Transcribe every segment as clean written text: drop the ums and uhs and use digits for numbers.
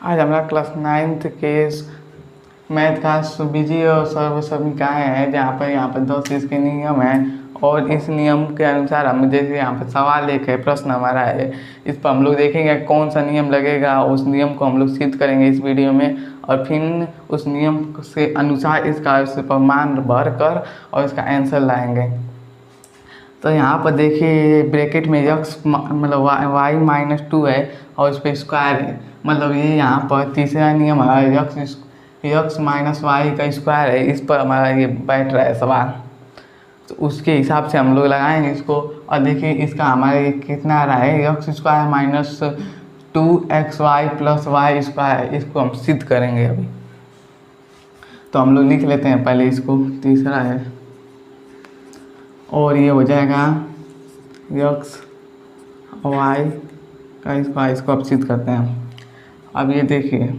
आज हमारा class 9th के मैथ का बीजी और सर्व समीकरण है, जहाँ पर यहाँ पर 10 इसके नियम हैं और इस नियम के अनुसार हम जैसे यहाँ पर सवाल एक है, प्रश्न हमारा है, इस पर हम लोग देखेंगे कौन सा नियम लगेगा, उस नियम को हम लोग सिद्ध करेंगे इस वीडियो में और फिर उस नियम से अनुसार इसका उस पर मान भर कर और इसका आंसर लाएंगे। तो यहाँ पर देखिए ब्रैकेट में यक्स मतलब वाई -2 है और इस पर स्क्वायर है, मतलब ये यहाँ पर तीसरा नियम है यक्स माइनस वाई का स्क्वायर है, इस पर हमारा ये बैठ रहा है सवाल। तो उसके हिसाब से हम लोग लगाएंगे इसको और देखिए इसका हमारे ये कितना आ रहा है, x square -2xy + Y square, इसको हम सिद्ध करेंगे अभी। तो हम लोग लिख लेते हैं पहले इसको, तीसरा है और ये हो जाएगा यक्स वाई का स्क्वायर, इसको अब सिद्ध करते हैं। अब ये देखिए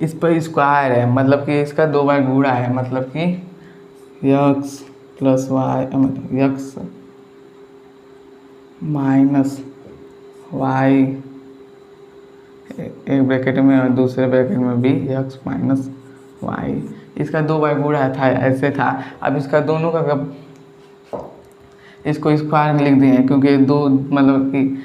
इस पर स्क्वायर है, मतलब कि इसका 2 बार गुणा है, मतलब कि X + Y X minus Y एक ब्रैकेट में और दूसरे ब्रैकेट में भी यक्स माइनस वाई, इसका 2 बार गुणा था, ऐसे था। अब इसका दोनों का इसको स्क्वायर लिख दिए क्योंकि दो मतलब कि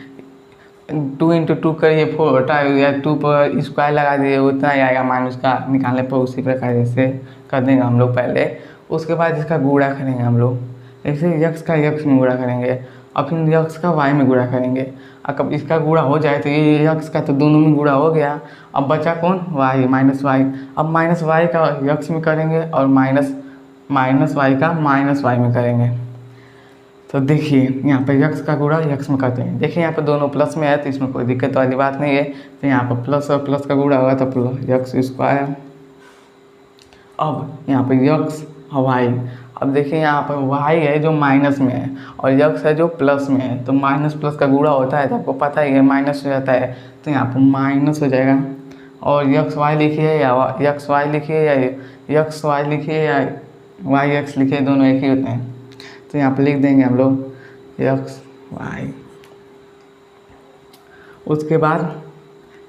2 × 2 करिए 4 होता है या 2 पर स्क्वायर लगा दिए उतना ही आएगा, मान उसका निकालने पर उसी प्रकार जैसे कर देंगे हम लोग पहले। उसके बाद इसका गुणा करेंगे हम लोग, जैसे यक्स का यक्स में गुणा करेंगे और फिर यक्स का वाई में गुणा करेंगे। और कब इसका गुणा हो जाए तो ये यक्स का तो दोनों में गुणा हो गया, अब बचा कौन, वाई माइनस वाई। अब माइनस वाई का यक्स में करेंगे और माइनस वाई का माइनस वाई में करेंगे। तो देखिए यहाँ पर यक्स का गुणा यक्स में करते हैं, देखिए यहाँ पर दोनों प्लस में है तो इसमें कोई दिक्कत वाली बात नहीं है। तो यहाँ पर प्लस और प्लस का गुणा होगा तो प्लस यक्स स्क्वायर। अब यहाँ पर यक्स वाई, अब देखिए यहाँ पर वाई है जो माइनस में है और यक्स है जो प्लस में है, तो माइनस प्लस का गुणा होता है तो आपको पता ही है माइनस हो जाता है, तो यहाँ पर माइनस हो जाएगा। और यक्स वाई लिखिए या यक्स वाई लिखिए या यक्स वाई लिखिए या वाई एक्स लिखिए, दोनों एक ही होते हैं। तो यहाँ पर लिख देंगे हम लोग यक्स वाई। उसके बाद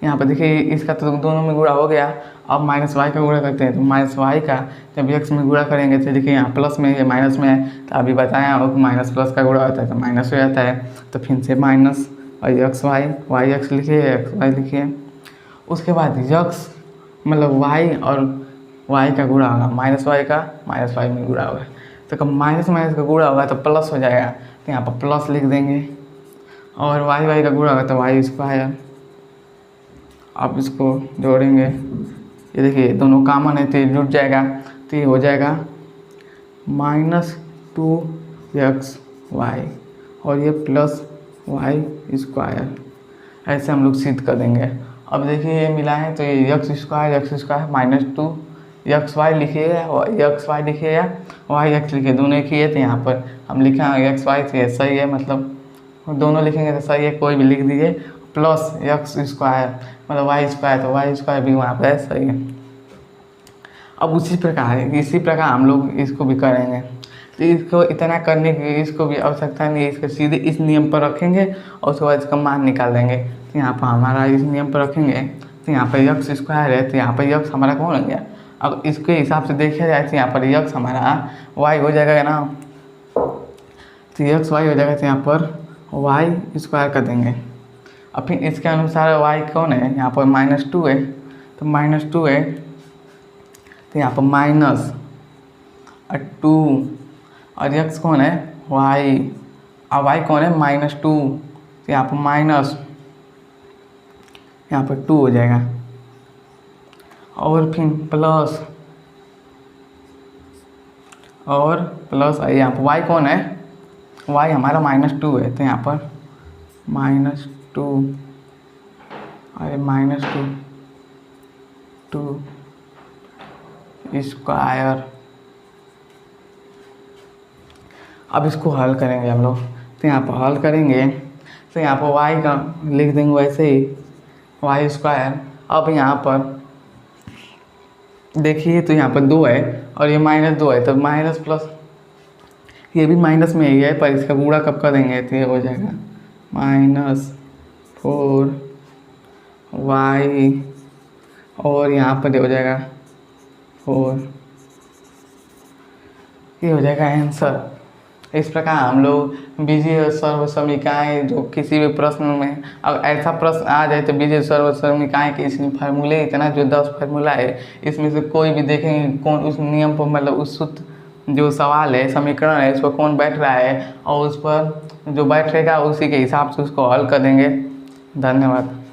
यहाँ पर देखिए इसका तो दोनों में गुणा हो गया, अब माइनस वाई का गुणा करते हैं तो माइनस वाई का जब यक्स में गुणा करेंगे तो देखिए यहाँ प्लस में ये माइनस में है, तो अभी बताया आपको माइनस प्लस का गुणा होता है तो माइनस हो जाता है, तो फिर से माइनस और यक्स वाई एक्स लिखिए एक्स वाई लिखिए। उसके बाद यक्स मतलब वाई और वाई का गुणा होगा, माइनस वाई का माइनस वाई में गुणा होगा, तो कब माइनस का गुणा होगा तो प्लस हो जाएगा, तो यहाँ पर प्लस लिख देंगे। और वाई का गुणा होगा तो वाई स्क्वायर। आप इसको जोड़ेंगे, ये देखिए दोनों कॉमन है तो ये जुट जाएगा, तो ये हो जाएगा -2xy और ये प्लस वाई स्क्वायर, ऐसे हम लोग सिद्ध कर देंगे। अब देखिए ये मिला है तो ये यक्स स्क्वायर -2 यक्स वाई लिखिए यक्स वाई लिखिए या वाई एक्स लिखिए, दोनों एक ही है, तो यहाँ पर हम लिखा यक्स वाई तो सही है, मतलब दोनों लिखेंगे तो सही है, कोई भी लिख दीजिए। प्लस यक्स स्क्वायर मतलब वाई स्क्वायर, तो वाई स्क्वायर भी वहाँ पर सही है। अब इसी प्रकार हम लोग इसको भी करेंगे, तो इसको इतना करने की इसको भी आवश्यकता नहीं है, इसको सीधे इस नियम पर रखेंगे और उसके बाद इसका मान निकाल देंगे। तो यहाँ पर हमारा इस नियम पर रखेंगे तो यहाँ पर यक्स स्क्वायर है, तो यहाँ पर यक्स हमारा कौन हो गया, अब इसके हिसाब से देखा जाए तो यहाँ पर यक्स हमारा वाई हो जाएगा ना, तो यक्स वाई हो जाएगा, तो यहाँ पर वाई स्क्वायर कर देंगे। अब फिर इसके अनुसार वाई कौन है, यहाँ पर -2 है, तो -2 है तो यहाँ पर माइनस और 2 और यक्स कौन है वाई और वाई कौन है -2, तो यहाँ पर माइनस यहाँ पर 2 हो जाएगा और फिर प्लस और प्लस यहाँ पर वाई कौन है, वाई हमारा -2 है, तो यहाँ पर -2 अरे -2 स्क्वायर। अब इसको हल करेंगे हम लोग, तो यहाँ पर हल करेंगे तो यहाँ पर वाई का लिख देंगे वैसे ही वाई स्क्वायर। अब यहाँ पर देखिए तो यहाँ पर 2 है और ये -2 है, तो माइनस प्लस ये भी माइनस में ही है, पर इसका गुणा कब कर देंगे तो ये हो जाएगा -4 वाई और यहाँ पर हो जाएगा 4, ये हो जाएगा आंसर। इस प्रकार हम लोग बीजीय सर्वसमीकाएँ जो किसी भी प्रश्न में अगर ऐसा प्रश्न आ जाए तो बीजीय सर्वसमीकाएँ के इसमें फार्मूले इतना जो 10 फार्मूला है इसमें से कोई भी देखेंगे कौन उस नियम पर मतलब उस सूत्र जो सवाल है समीकरण है उस पर कौन बैठ रहा है और उस पर जो बैठेगा उसी के हिसाब से उसको हल कर देंगे। धन्यवाद।